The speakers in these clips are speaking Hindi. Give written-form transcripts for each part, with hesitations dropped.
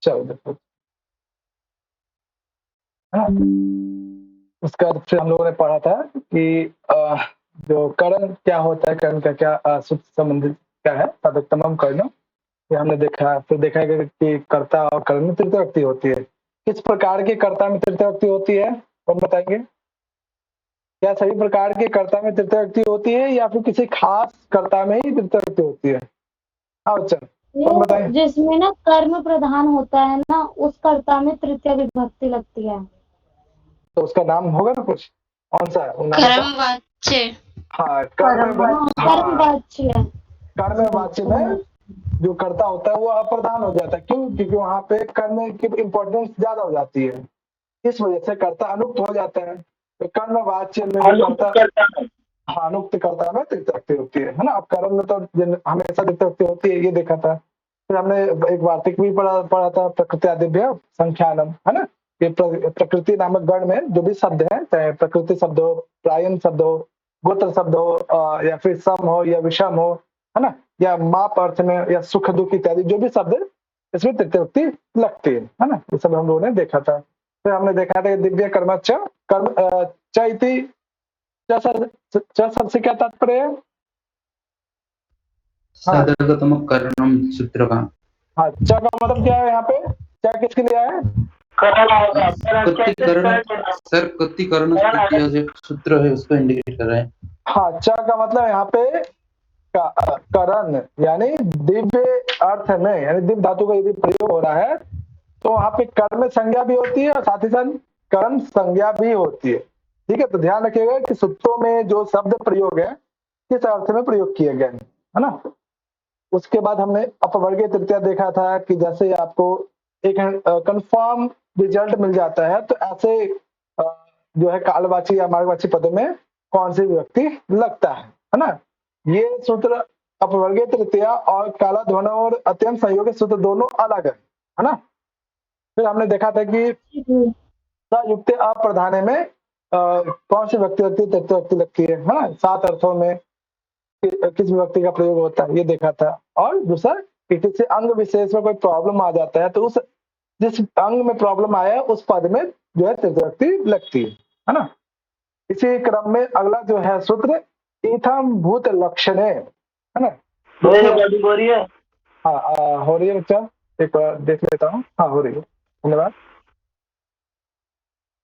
चलो देखो, हाँ, उसके बाद फिर हम लोगों ने पढ़ा था कि जो करण क्या होता है, करण का क्या सूत्र संबंधित क्या है, तदुत्तमम कर्ण, ये हमने देखा। फिर देखा गया कि कर्ता और करण में तृतीय व्यक्ति होती है। किस प्रकार के कर्ता में तृतीय व्यक्ति होती है, कौन बताएंगे? क्या सभी प्रकार के कर्ता में तृतीय व्यक्ति होती है या फिर किसी खास कर्ता में ही तृतीय व्यक्ति होती है? हाँ बच्चा, कौन बताए? जिसमें ना कर्म प्रधान होता है ना, उस कर्ता में तृतीय विभक्ति लगती है। तो उसका नाम होगा ना कुछ, कौन सा है वो नाम? कर्मवाच्य। हाँ, कर्म, हाँ कर्मवाच्य। कर्मवाच्य में जो कर्ता होता है वो अप्रधान हो जाता है। क्यों? क्योंकि वहां पे कर्म की इम्पोर्टेंस ज्यादा हो जाती है, इस वजह से कर्ता अनुक्त हो जाता है। तो कर्मवाच्य में जो कर्ता, हाँ, अनुक्त कर्ता में तृतीय व्यक्ति होती है ना। अब कर्म में तो हमेशा तृतीय व्यक्ति होती है, ये देखा था। फिर हमने एक वार्तिक भी पढ़ा था, प्रकृत्यादिभ्य संख्यानम, है ना। ये प्रकृति नामक गण में जो भी शब्द है, चाहे प्रकृति शब्द हो, प्रायन शब्द हो, गोत्र शब्द हो, या फिर सम हो या विषम हो, है ना, या माप अर्थ में, या सुख दुख इत्यादि जो भी शब्द है, इसमें तृतीय व्यक्ति लगती है ना। ये सब हम लोगों ने देखा था। फिर हमने देखा था कि दिव्य कर्म कर्म च इति, च शब्द से क्या तात्पर्य है? सदगतम कर्णम सूत्र का। हाँ, च का मतलब क्या है यहाँ पे? च किसके लिए है? सर कत्तीकरण सूत्र है, उसको इंडिकेट कर रहा है। हाँ, च का मतलब यहाँ पे करण, यानी दिव्य अर्थ में, यानी दिव्य धातु का यदि प्रयोग हो रहा है तो वहां पे कर्म संज्ञा भी होती है और साथ ही साथ करण संज्ञा भी होती है। ठीक है, तो ध्यान रखिएगा कि सूत्रों में जो शब्द प्रयोग है किस अर्थ में प्रयोग किए गए हैं, है ना। उसके बाद हमने अपवर्गीय तृतीया देखा था कि जैसे आपको एक कंफर्म रिजल्ट मिल जाता है तो ऐसे जो है कालवाची या मार्गवाची पदों में कौन सी विभक्ति लगता है ना। ये सूत्र अपवर्गीय तृतीया और काला ध्वन और अत्यंत संयोगी सूत्र दोनों अलग है ना। फिर हमने देखा था कि संयुक्त अप्रधाने में कौन सी व्यक्ति लगती है, तृतीय व्यक्ति लगती है ना। 7 अर्थों में किस विभक्ति का प्रयोग होता है, ये देखा था। और दूसरा कि किसी अंग विशेष में कोई प्रॉब्लम आ जाता है तो उस जिस अंग में प्रॉब्लम आया है उस पद में जो है तृतीय व्यक्ति लगती है ना। इसी क्रम में अगला जो है सूत्र इथम भूत लक्षणे, है ना। हो रही है? हाँ, हो रही है बच्चा, एक बार देख लेता हूँ। हाँ, हो रही है, धन्यवाद।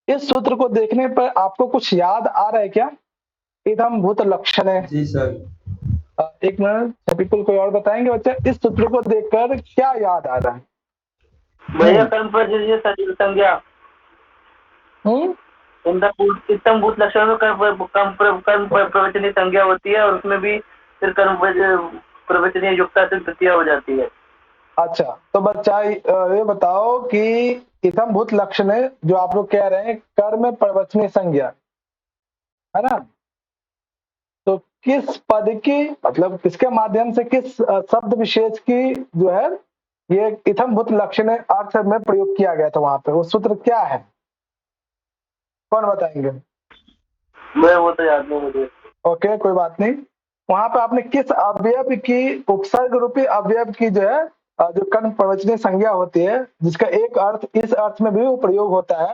इस सूत्र को देखने पर आपको कुछ याद आ रहा है क्या? इथम भूत लक्षणे। जी सर। एक मिनट, बिल्कुल कोई और बताएंगे बच्चा, इस सूत्र को देखकर क्या याद आ रहा है? भैया कर्म पर संज्ञा, उत्तम भूत लक्षण में कर्म प्रवचनीय संज्ञा होती है और उसमें भी फिर कर्म प्रवचनीय युक्ता से तृतीया हो जाती है। अच्छा, तो बच्चा ये बताओ कि इथम भूत लक्षण जो आप लोग कह रहे हैं कर्म प्रवचनीय संज्ञा, है ना, तो किस पद की, मतलब किसके माध्यम से, किस शब्द विशेष की जो है ये इथम भूत लक्षण अर्थ में प्रयोग किया गया था वहां पे, वो सूत्र क्या है? कौन बताएंगे? मैं वो तो याद नहीं मुझे। ओके, कोई बात नहीं। वहां पे आपने किस अवयव की, उपसर्ग रूपी अवयव की जो है जो कर्म प्रवचनीय संज्ञा होती है, जिसका एक अर्थ इस अर्थ में भी प्रयोग होता है,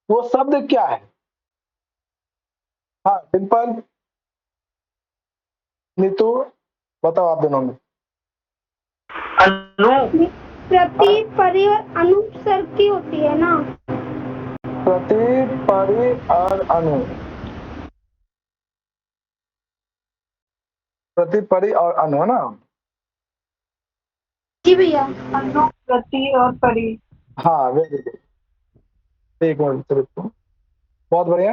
वो शब्द क्या है? हाँ, डिम्पल, नीतू, बताओ आप दोनों में। अनु प्रति परि और अनुपसर्ग की होती है ना। प्रति, परि और अनु, प्रति, परि और अनु, है ना। जी भैया। अनु, प्रति और परि। हाँ, वेरी गुड, एक मिनट रुको, बहुत बढ़िया।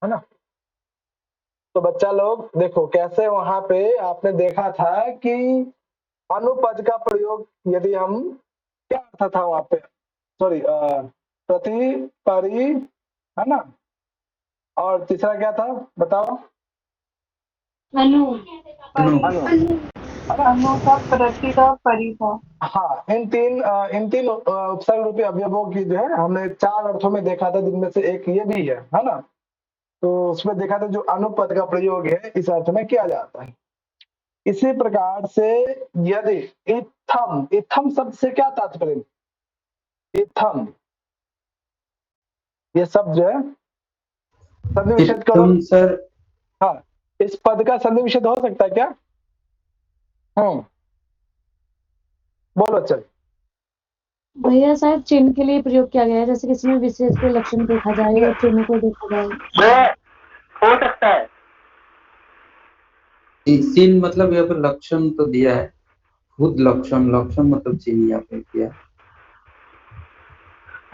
है ना। तो बच्चा लोग देखो कैसे वहां पे आपने देखा था कि अनुपद का प्रयोग, यदि हम, क्या अर्थ था वहां पे? सॉरी, प्रति, परि, है ना, और तीसरा क्या था बताओ? अनु। अनु, अनु था, प्रति था, परि था। हाँ, इन तीन उपसर्ग रूपी अवयवों की जो है हमने 4 अर्थों में देखा था, जिनमें से एक ये भी है ना। तो उसमें देखा था जो अनुपद का प्रयोग है इस अर्थ में किया जाता है। इसी प्रकार से यदि इत्थम, इत्थम शब्द से क्या तात्पर्य? इत्थम, ये शब्द जो है संधि विच्छेद करो। इत्थम सर, हाँ, इस पद का संधि विच्छेद हो सकता है क्या? बोलो चल। भैया शायद चिन्ह के लिए प्रयोग किया गया है, जैसे किसी में विशेष कोई लक्षण देखा जाए या चिन्ह को देखा जाए। वह हो सकता है। चिन्ह मतलब यहाँ पर लक्षण तो दिया है, खुद लक्षण, लक्षण मतलब चिन्ह यहाँ पे किया।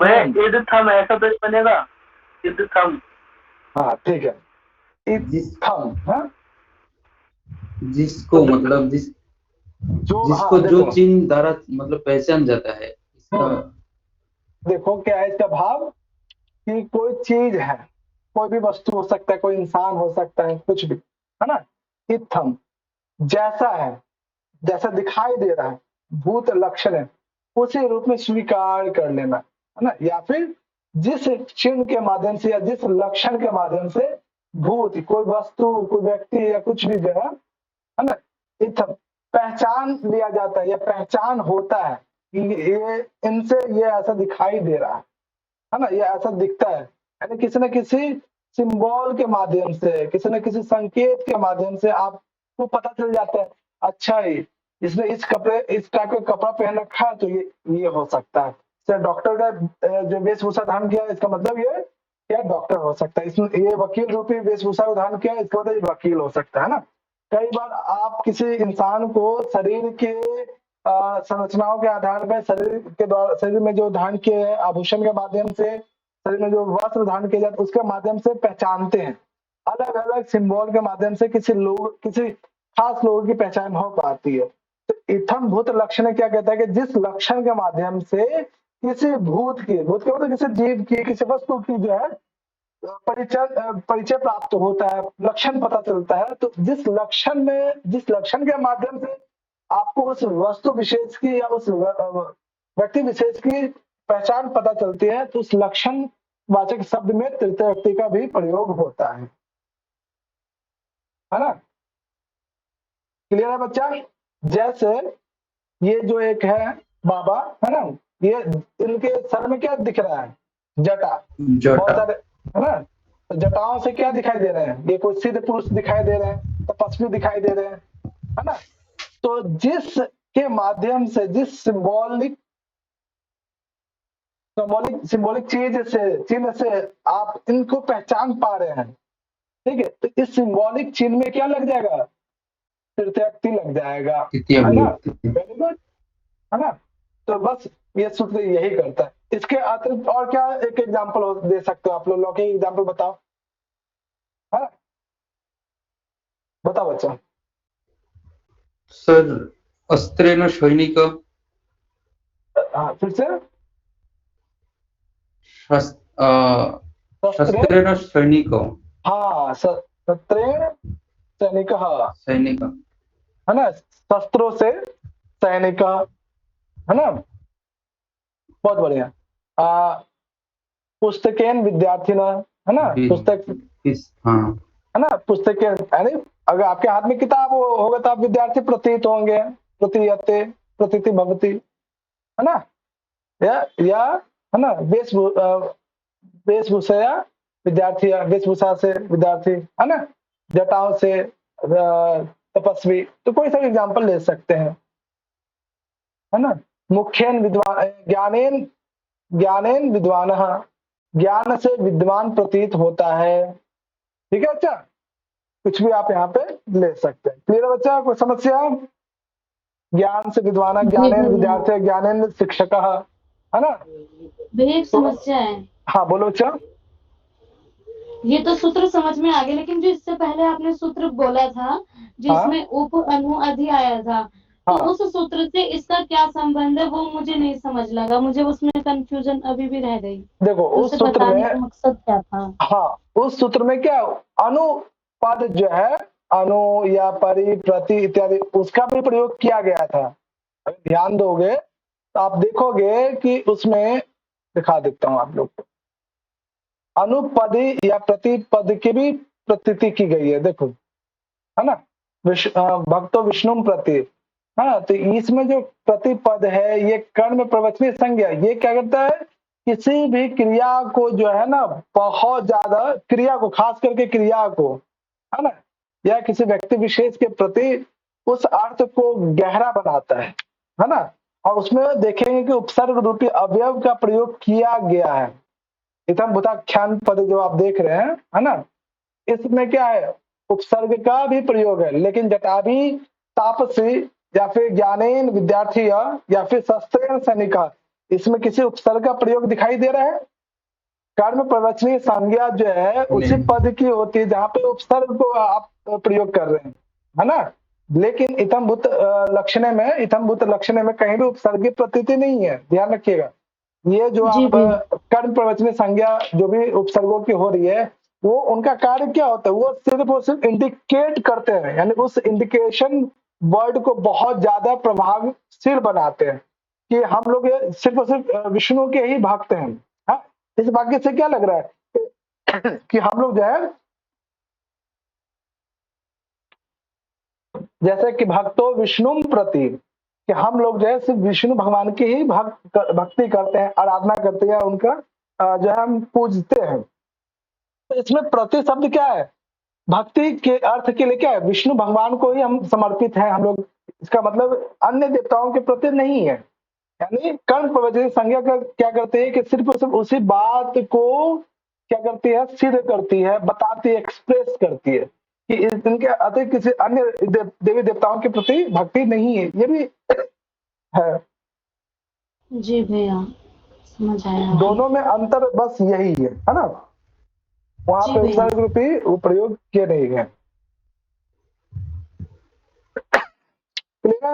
वह युद्ध थम, ऐसा तो बनेगा युद्ध थम। हाँ ठीक है, जिस इत्थम, हाँ जिसको मतलब जो, जिसको हाँ जो देखो, चिन्ह द्वारा मतलब पहचान जाता है इसका। देखो क्या है इसका भाव कि कोई चीज है, कोई भी वस्तु हो सकता है, कोई इंसान हो सकता है, कुछ भी, है ना। इत्थम जैसा है, जैसा दिखाई दे रहा है, भूत लक्षण है, उसी रूप में स्वीकार कर लेना, है ना। या फिर जिस चिन्ह के माध्यम से या जिस लक्षण के माध्यम से भूत, कोई वस्तु, कोई व्यक्ति या कुछ भी जो है ना, इत्थम पहचान लिया जाता है या पहचान होता है कि ये इनसे ये ऐसा दिखाई दे रहा है ना, ये ऐसा दिखता है, यानी किसी न किसी सिंबल के माध्यम से, किसी न किसी संकेत के माध्यम से आपको पता चल जाता है, अच्छा ही इसने इस कपड़े, इस टाइप का कपड़ा पहन रखा है तो ये हो सकता है। जैसे डॉक्टर का जो वेशभूषा धारण किया है, इसका मतलब ये क्या डॉक्टर हो सकता है। इसमें ये वकील रूपी वेशभूषा धारण किया है, इसका मतलब ये वकील हो सकता है ना। कई बार आप किसी इंसान को शरीर के संरचनाओं के आधार पर, शरीर के द्वारा, शरीर में जो धारण किए हैं आभूषण के माध्यम से, शरीर में जो वस्त्र धारण किए जाते हैं उसके माध्यम से पहचानते हैं। अलग अलग सिंबल के माध्यम से किसी खास लोगों की पहचान हो पाती है। तो इत्थम भूत लक्षण क्या कहता है कि जिस लक्षण के माध्यम से किसी भूत के मतलब किसी जीव की, किसी वस्तु की जो है परिचय प्राप्त होता है, लक्षण पता चलता है। तो जिस लक्षण के माध्यम से आपको उस वस्तु विशेष की या उस व्यक्ति विशेष की पहचान पता चलती है, तो उस लक्षण वाचक शब्द में तृतीय व्यक्ति का भी प्रयोग होता है ना। क्लियर है बच्चा? जैसे ये जो एक है बाबा, है ना, ये इनके सर में क्या दिख रहा है? जटा, बहुत सारे, है ना। तो जटाओं से क्या दिखाई दे रहे हैं? ये कोई सिद्ध पुरुष दिखाई दे रहे हैं, तपस्वी दिखाई दे रहे हैं, है ना। तो जिस के माध्यम से, जिस सिंबॉलिक चीज से, चिन्ह से आप इनको पहचान पा रहे हैं, ठीक है, तो इस सिंबॉलिक चिन्ह में क्या लग जाएगा? तृतीय व्यक्ति लग जाएगा, है ना। वेरी गुड, है ना। तो बस ये सूत्र यही करता है। इसके अतिरिक्त और क्या एक एग्जांपल दे सकते हो आप लोग? लौकिक एग्जांपल बताओ, है ना, बताओ बच्चा। सर अस्त्रेण सैनिक, फिर से शस्त्रेण सैनिक, हाँ, शस्त्रेण सैनिक, सैनिक, है ना, शस्त्रों से सैनिक, है ना। बहुत बढ़िया। पुस्तकेन विद्यार्थिना, है ना, पुस्तक, हाँ, है ना, पुस्तकें, यानी अगर आपके हाथ में किताब होगा तो आप विद्यार्थी प्रतीत होंगे, प्रतीयते, प्रतीति भवति, है ना। या है ना, वेशभूषा विद्यार्थी, वेशभूषा से विद्यार्थी, है ना, जटाओं से तपस्वी। तो कोई सा एग्जाम्पल ले सकते हैं, है ना। मुख्यन विद्वान, ज्ञानेन विद्वान, ज्ञान से विद्वान प्रतीत होता है, ठीक है बच्चा। कुछ भी आप यहाँ पे ले सकते हैं। क्लियर है बच्चा? कोई समस्या? ज्ञान से विद्वान, ज्ञानेन विद्यार्थी, ज्ञानेन शिक्षक, है ना। भैया एक समस्या है। हाँ बोलो बच्चा। ये तो सूत्र समझ में आ गया, लेकिन जो इससे पहले आपने सूत्र बोला था जिसमें उप अनु अधि आया था, तो हाँ। उस सूत्र से इसका क्या संबंध है वो मुझे नहीं समझ लगा, मुझे उसमें कंफ्यूजन अभी भी रह गई। देखो उस सूत्र बताने में, का मकसद क्या था? हाँ, उस सूत्र में क्या अनुपद जो है, अनु या परि, प्रति इत्यादि, उसका भी प्रयोग किया गया था। अगर ध्यान दोगे तो आप देखोगे कि उसमें, दिखा देता हूं आप लोग को, अनुपदी या प्रतिपद की भी प्रतीति की गई है, देखो, है ना। भक्तो विष्णु प्रति, हाँ, तो इसमें जो प्रतिपद है ये कर्म प्रवचनीय संज्ञा, ये क्या करता है, किसी भी क्रिया को जो है ना, बहुत ज्यादा क्रिया को, खास करके क्रिया को, है ना, या किसी व्यक्ति विशेष के प्रति उस अर्थ को गहरा बनाता है ना। और उसमें देखेंगे कि उपसर्ग रूपी अवयव का प्रयोग किया गया है। इतम भूताख्यान पद जो आप देख रहे हैं, है ना, इसमें क्या है, उपसर्ग का भी प्रयोग है, लेकिन जटाभि तापसी या फिर ज्ञानेन विद्यार्थी या फिर शस्त्रेण सैनिका, इसमें किसी उपसर्ग का प्रयोग दिखाई दे रहा है। कर्म प्रवचनीय संज्ञा जो है उसी पद की होती है जहां पे उपसर्ग को आप प्रयोग कर रहे हैं, है ना। लेकिन इतम भूत लक्षण में कहीं भी उपसर्ग की प्रतीति नहीं है, ध्यान रखिएगा। ये जो आप कर्म प्रवचनीय संज्ञा जो भी उपसर्गों की हो रही है, वो उनका कार्य क्या होता है, वो सिर्फ और सिर्फ इंडिकेट करते हैं, यानी उस इंडिकेशन वर्ड को बहुत ज्यादा प्रभावशील बनाते हैं कि हम लोग सिर्फ और सिर्फ विष्णु के ही भक्त हैं। हाँ, इस वाक्य से क्या लग रहा है कि हम लोग जो है, जैसे कि भक्तो विष्णु प्रति, कि हम लोग जो है सिर्फ विष्णु भगवान की ही भक्ति करते हैं, आराधना करते हैं, उनका जो है हम पूजते हैं। तो इसमें प्रति शब्द क्या है, भक्ति के अर्थ के लिए क्या है, विष्णु भगवान को ही हम समर्पित हैं हम लोग, इसका मतलब अन्य देवताओं के प्रति नहीं है। यानी कर्म प्रवचनीय संज्ञा का क्या करते हैं कि सिर्फ और सिर्फ उसी बात को क्या करती है, सिद्ध करती है, बताती है, एक्सप्रेस करती है कि इनके अतिरिक्त किसी अन्य देवी देवताओं के प्रति भक्ति नहीं है। ये भी है जी भैया, समझ आया। दोनों में अंतर बस यही है ना, वहां पे उपसर्ग रूपी प्रयोग किए नहीं गए।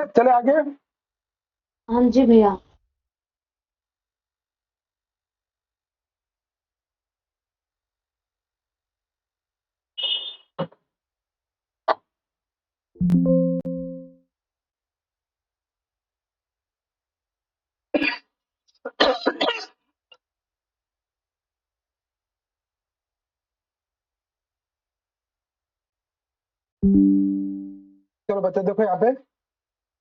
चले आगे। हाँ जी भैया। चलो बच्चे देखो यहाँ पे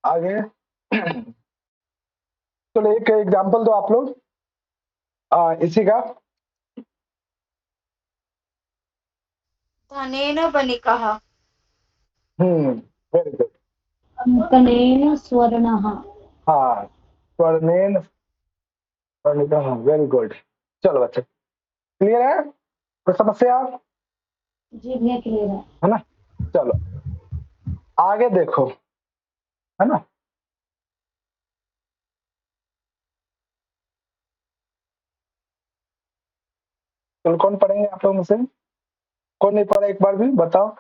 आगे। चलो एक एग्जांपल दो आप लोग इसी का। धनेन बनिकः। Very good. कनेन स्वर्णः। हाँ, स्वर्णेन स्वर्णिकः, वेरी गुड। चलो बच्चे क्लियर है, कोई समस्या? जी भैया क्लियर है ना। चलो आगे देखो, है ना। चलो कौन पढ़ेंगे आप लोग में से, कौन नहीं पढ़ा एक बार भी बताओ।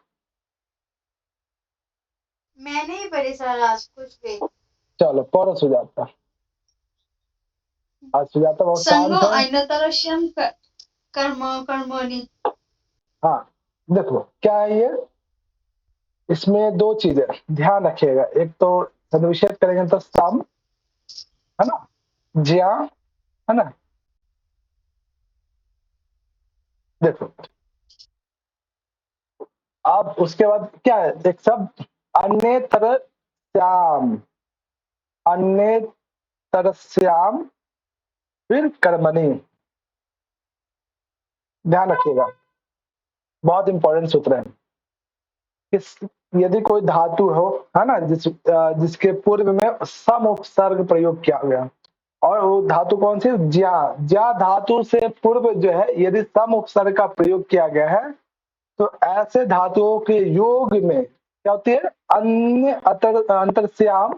मैं नहीं पढ़ी सर आज कुछ भी। चलो पढ़ो सुजाता। आज सुजाता बहुत शांत संगो है। ऐनतरस्यं कर्मणि। हाँ देखो क्या है ये, इसमें दो चीजें ध्यान रखिएगा। एक तो सदविच्छेद करेंगे तो सम, है ना, ज्या, है ना। देखो अब उसके बाद क्या है, एक शब्द अन्यतरस्याम, अन्यतरस्याम फिर कर्मणि, ध्यान रखिएगा, बहुत इंपॉर्टेंट सूत्र है। यदि कोई धातु हो, है ना, जिसके पूर्व में सम उपसर्ग प्रयोग किया गया, और वो धातु कौन सी, ज्या, ज्या धातु से पूर्व जो है यदि सम उपसर्ग का प्रयोग किया गया है, तो ऐसे धातुओं के योग में क्या होती है, अन्य अंतरस्याम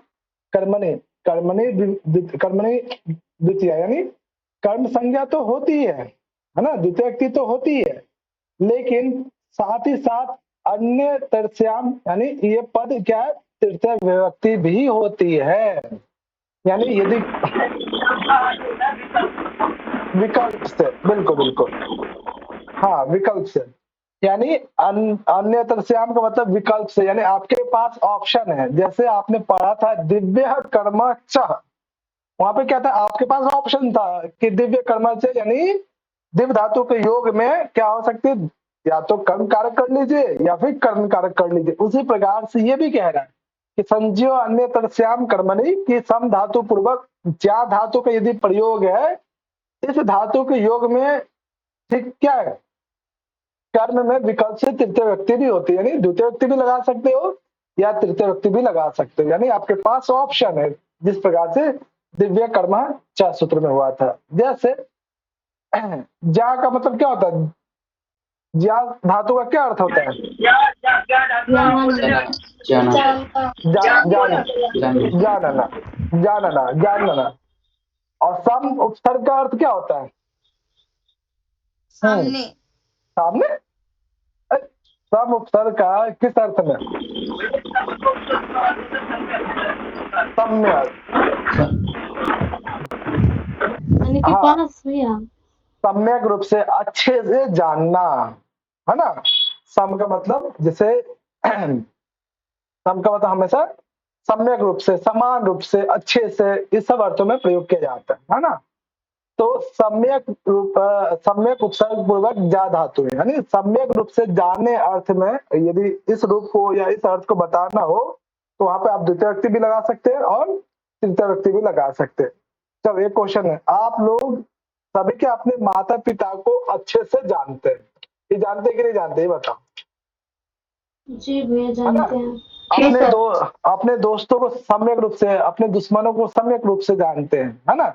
कर्मणि, कर्मणि द्वितीय, यानी कर्म संज्ञा तो होती है ना, द्वितीय व्यक्ति तो होती है, लेकिन साथ ही साथ अन्य तरस्याम यानी ये पद क्या है, तृतीय विभक्ति भी होती है। यानी यदि विकल्प से, बिल्कुल बिल्कुल, हाँ विकल्प से, यानी अन्य तरस्याम का मतलब विकल्प से, यानी आपके पास ऑप्शन है। जैसे आपने पढ़ा था दिव्य कर्म च, वहां पे क्या था, आपके पास ऑप्शन था कि दिव्य कर्म च यानी दिव्य धातु के योग में क्या हो सकती है, या तो कर्म कारक कर लीजिए या फिर कर्म कारक कर लीजिए। उसी प्रकार से ये भी कह रहा है कि संज्ञो अन्य तरस्याम कर्मणि कि सम धातु पूर्वक ज्या धातु का यदि प्रयोग है, इस धातु के योग में ठीक क्या है, कर्म में विकल्प से तृतीय व्यक्ति भी होती है, यानी द्वितीय व्यक्ति भी लगा सकते हो या तृतीय व्यक्ति भी लगा सकते हो, यानी आपके पास ऑप्शन है। जिस प्रकार से दिव्य कर्म 4 सूत्र में हुआ था। जैसे जा का मतलब क्या होता है, ज्या धातु का क्या अर्थ होता है, जानना, जानना। और सम उपसर्ग का अर्थ क्या होता है, सामने सामने। सम उपसर्ग का किस अर्थ में, सम्यक, पास भैया सम्यक रूप से अच्छे से जानना, है ना। सम का मतलब जैसे सम का मतलब हमेशा सम्यक रूप से, समान रूप से, अच्छे से, इस सब अर्थों में प्रयोग किया जाता है ना। तो सम्यक उपसर्ग पूर्वक जा धातु है, यानी सम्यक रूप से जानने अर्थ में यदि इस रूप को या इस अर्थ को बताना हो तो वहां पे आप द्वितीय व्यक्ति भी लगा सकते हैं और तृतीय व्यक्ति भी लगा सकते हैं। चलो एक क्वेश्चन है, आप लोग सभी के अपने माता पिता को अच्छे से जानते हैं, ये जानते कि नहीं जानते, ये बताओ। जी भैया जानते हैं। अपने दोस्तों को सम्यक रूप से, अपने दुश्मनों को सम्यक रूप से जानते हैं, है ना।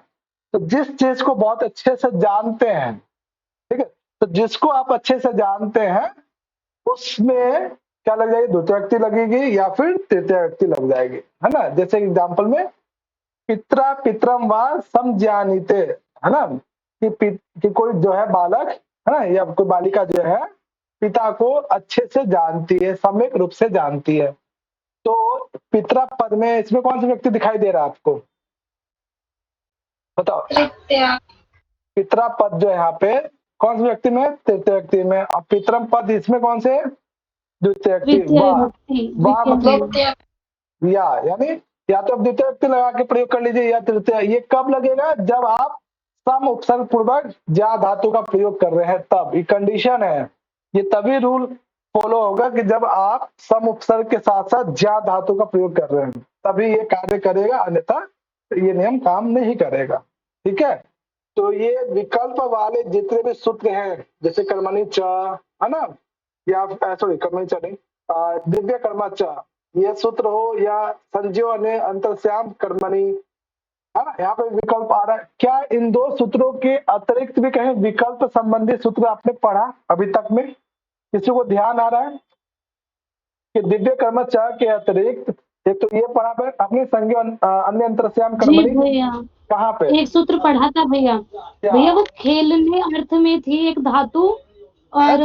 तो जिस चीज को बहुत अच्छे से जानते हैं, ठीक है, तो जिसको आप अच्छे से जानते हैं उसमें क्या लग जाएगी, द्वितीय व्यक्ति लगेगी या फिर तृतीय व्यक्ति लग जाएगी, है ना। जैसे एग्जाम्पल में पित्रा पितरम व समज्ञानीते, है ना, कि कोई जो है बालक, है ना, या कोई बालिका जो है पिता को अच्छे से जानती है, सम्यक रूप से जानती है। तो पितरा पद में इसमें कौन सा व्यक्ति दिखाई दे रहा है आपको, बताओ। पितरा पद जो है यहाँ पे कौन से व्यक्ति में, तृतीय व्यक्ति में। और पितरम पद इसमें कौन से, द्वितीय व्यक्ति। वाह मतलब यानी या तो आप द्वितीय व्यक्ति लगा के प्रयोग कर लीजिए या तृतीय। ये कब लगेगा, जब आप सम उपसर्ग पूर्वक ज्या धातु का प्रयोग कर रहे हैं तब। ये कंडीशन है, ये तभी रूल फॉलो होगा कि जब आप सम उपसर्ग के साथ साथ ज्या धातु का प्रयोग कर रहे हैं, तभी ये कार्य करेगा, अन्यथा ये नियम काम नहीं करेगा। ठीक है, तो ये विकल्प वाले जितने भी सूत्र हैं, जैसे कर्मणि च, है ना, या सॉरी कर्मणि च नहीं, दिव्य कर्म च, ये सूत्र हो या संज्ञो ने अंतर्श्याम कर्मणि, है ना, यहाँ पे विकल्प आ रहा है। क्या इन दो सूत्रों के अतिरिक्त भी कहीं विकल्प संबंधी सूत्र आपने पढ़ा अभी तक में, किसी को ध्यान आ रहा है कि दिव्य कर्म च के अतिरिक्त एक तो ये पढ़ा पे अपने संज्ञो अन्य अंतर्श्याम कर्मणि, कहाँ पे एक सूत्र पढ़ा था भैया, वो खेलने अर्थ में थी एक धातु, और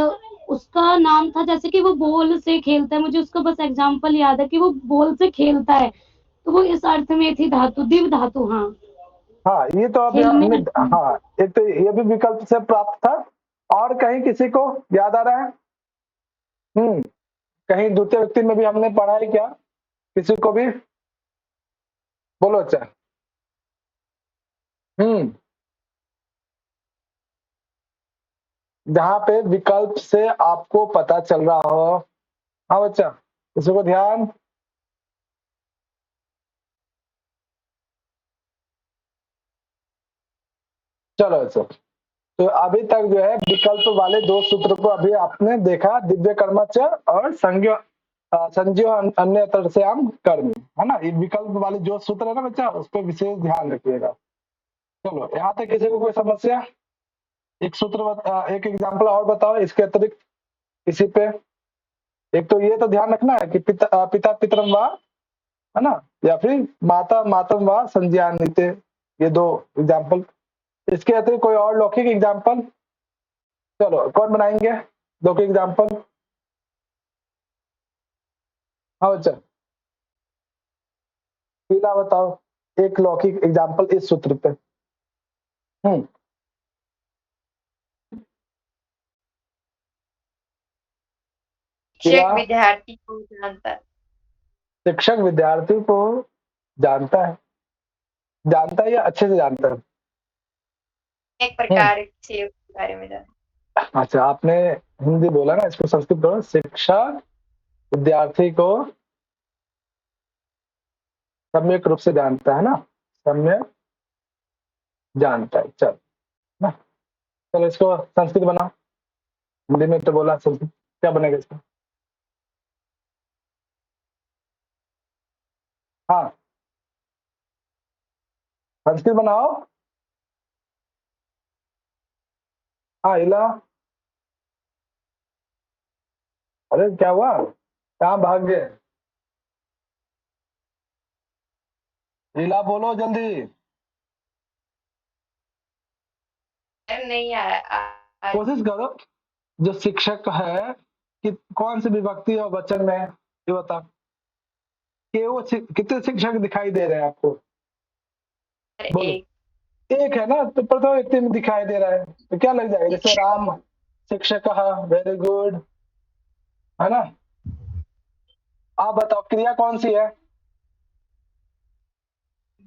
उसका नाम था जैसे कि वो बॉल से खेलता है, मुझे उसका बस एग्जांपल याद है कि वो बॉल से खेलता है, तो वो इस अर्थ में थी धातु, दिव्य धातु। हाँ ये तो अभी हमने, हाँ एक तो ये भी विकल्प से प्राप्त था। और कहीं किसी को याद आ रहा है, कहीं द्वितीय व्यक्ति में भी हमने पढ़ा है क्या, किसी को भी बोलो। अच्छा जहाँ पे विकल्प से आपको पता चल रहा हो, हाँ बच्चा किसी को ध्यान। चलो अच्छा, तो अभी तक जो है विकल्प वाले दो सूत्र को अभी आपने देखा, दिव्य कर्म च और संज्ञो अन्य तरस्याम कर्म, है ना। ये विकल्प वाले जो सूत्र है ना बच्चा, उस पर विशेष ध्यान रखिएगा। चलो यहाँ तक किसी को कोई समस्या, एक सूत्र एक एग्जांपल और बताओ इसके अतिरिक्त इसी पे। एक तो ये तो ध्यान रखना है कि पिता पितरम वा, है ना, या फिर माता मातम वा संज्ञानिते, ये दो एग्जांपल। इसके अतिरिक्त कोई और लौकिक एग्जांपल, चलो कौन बनाएंगे लौकिक एग्जांपल, हाँ बच्चा पीला बताओ एक लौकिक एग्जांपल इस सूत्र पे। शिक्षक विद्यार्थी को जानता है, शिक्षक विद्यार्थी को जानता है, जानता है या अच्छे से जानता है, एक प्रकार से बारे में जानता अच्छा, आपने हिंदी बोला ना, इसको संस्कृत बोलो। शिक्षा विद्यार्थी को सम्यक रूप से जानता है ना, सम्यक जानता है। चल ना, चलो इसको संस्कृत बनाओ। हिंदी में तो बोला, संस्कृत क्या बनेगा इसका? हाँ, संस्कृत बनाओ। हाँ, इला। अरे क्या हुआ, कहाँ भाग गए? इला बोलो जल्दी। नहीं आ रहा कोशिश करो। जो शिक्षक है कि कौन सी विभक्ति और वचन में, ये बता कि वो कितने शिक्षक दिखाई दे रहे हैं आपको? बोलो। एक एक है ना, तो प्रथम व्यक्ति में दिखाई दे रहा है, तो क्या लग जाएगा? जैसे राम शिक्षक, वेरी गुड, है ना। आप बताओ क्रिया कौन सी है?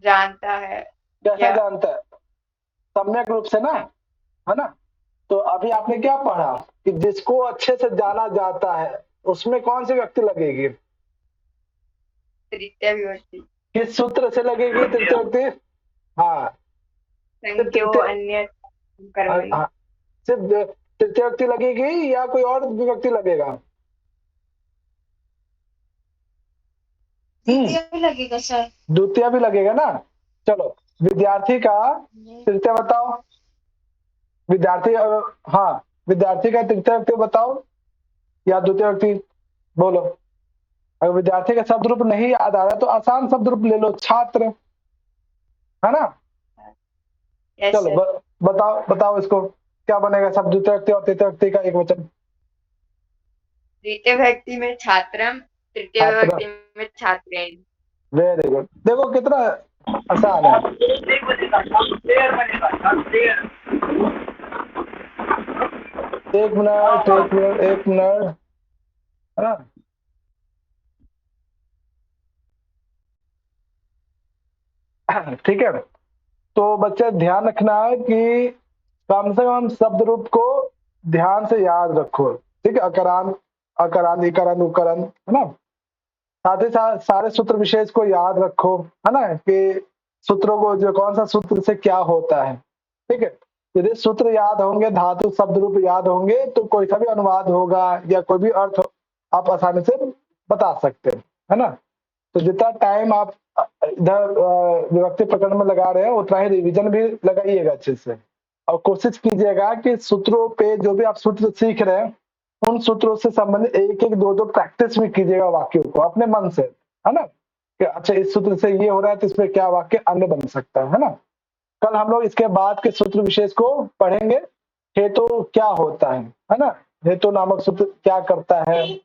जानता है कैसे क्या? जानता है? सम्यक रूप से ना, है ना। तो अभी आपने क्या पढ़ा कि जिसको अच्छे से जाना जाता है, उसमें कौन सी व्यक्ति लगेगी? तृतीय विभक्ति। किस सूत्र से लगेगी तृतीय व्यक्ति? हाँ, संज्ञो अन्य कर्मणि। हाँ, सिर्फ तृतीय व्यक्ति लगेगी या कोई और विभक्ति लगेगा? द्वितीय भी लगेगा सर। द्वितीय भी लगेगा ना। चलो, विद्यार्थी का तृतीय बताओ। विद्यार्थी हाँ, विद्यार्थी का तृतीय व्यक्ति बताओ या द्वितीय व्यक्ति, बोलो। अगर विद्यार्थी का शब्द रूप नहीं याद आ रहा तो आसान शब्द रूप ले लो, छात्र, है ना। यस चलो सर। बताओ बताओ इसको क्या बनेगा सब द्वितीय व्यक्ति और तृतीय व्यक्ति का एक वचन? द्वितीय व्यक्ति में छात्रम, तृतीय छात्र। व्यक्ति में छात्रेन। वेरी गुड, देखो कितना आसान है। एक बनेगा, शेर बनेगा, शेर। एक मिनट, एक मिनट, एक मिनट, है ना। ठीक है, तो बच्चे ध्यान रखना है कि कम से कम शब्द रूप को ध्यान से याद रखो। ठीक है, अकरान, अकरान, इकरान, उकरान, है ना। साथ ही साथ सारे सूत्र विशेष को याद रखो, है ना, कि सूत्रों को जो कौन सा सूत्र से क्या होता है। ठीक है, यदि सूत्र याद होंगे, धातु शब्द रूप याद होंगे, तो कोई सा भी अनुवाद होगा या कोई भी अर्थ आप आसानी से बता सकते हैं, है ना। तो जितना टाइम आप इधर विभक्ति प्रकरण में लगा रहे हैं, उतना ही रिवीजन भी लगाइएगा अच्छे से, और कोशिश कीजिएगा कि सूत्रों पे जो भी आप सूत्र सीख रहे हैं, उन सूत्रों से संबंधित एक एक दो दो प्रैक्टिस भी कीजिएगा वाक्यों को अपने मन से, है ना, कि अच्छा इस सूत्र से ये हो रहा है तो इसमें क्या वाक्य अन्य बन सकता है ना। कल हम लोग इसके बाद के सूत्र विशेष को पढ़ेंगे। हेतु क्या होता है ना, हेतु नामक सूत्र क्या करता है।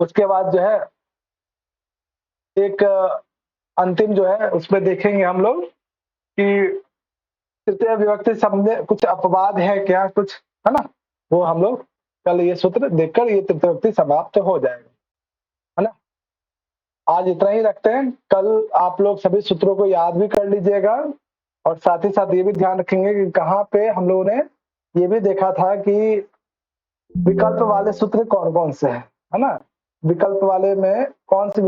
उसके बाद जो है एक अंतिम जो है उसमें देखेंगे हम लोग कि तृतीय विभक्ति शब्द में कुछ अपवाद है क्या, कुछ, है ना। वो हम लोग कल ये सूत्र देखकर ये तृतीय विभक्ति समाप्त हो जाएगा, है ना। आज इतना ही रखते हैं, कल आप लोग सभी सूत्रों को याद भी कर लीजिएगा, और साथ ही साथ ये भी ध्यान रखेंगे कि कहाँ पे हम लोगों ने ये भी देखा था कि विकल्प वाले सूत्र कौन कौन से है ना। विकल्प वाले में कौन सी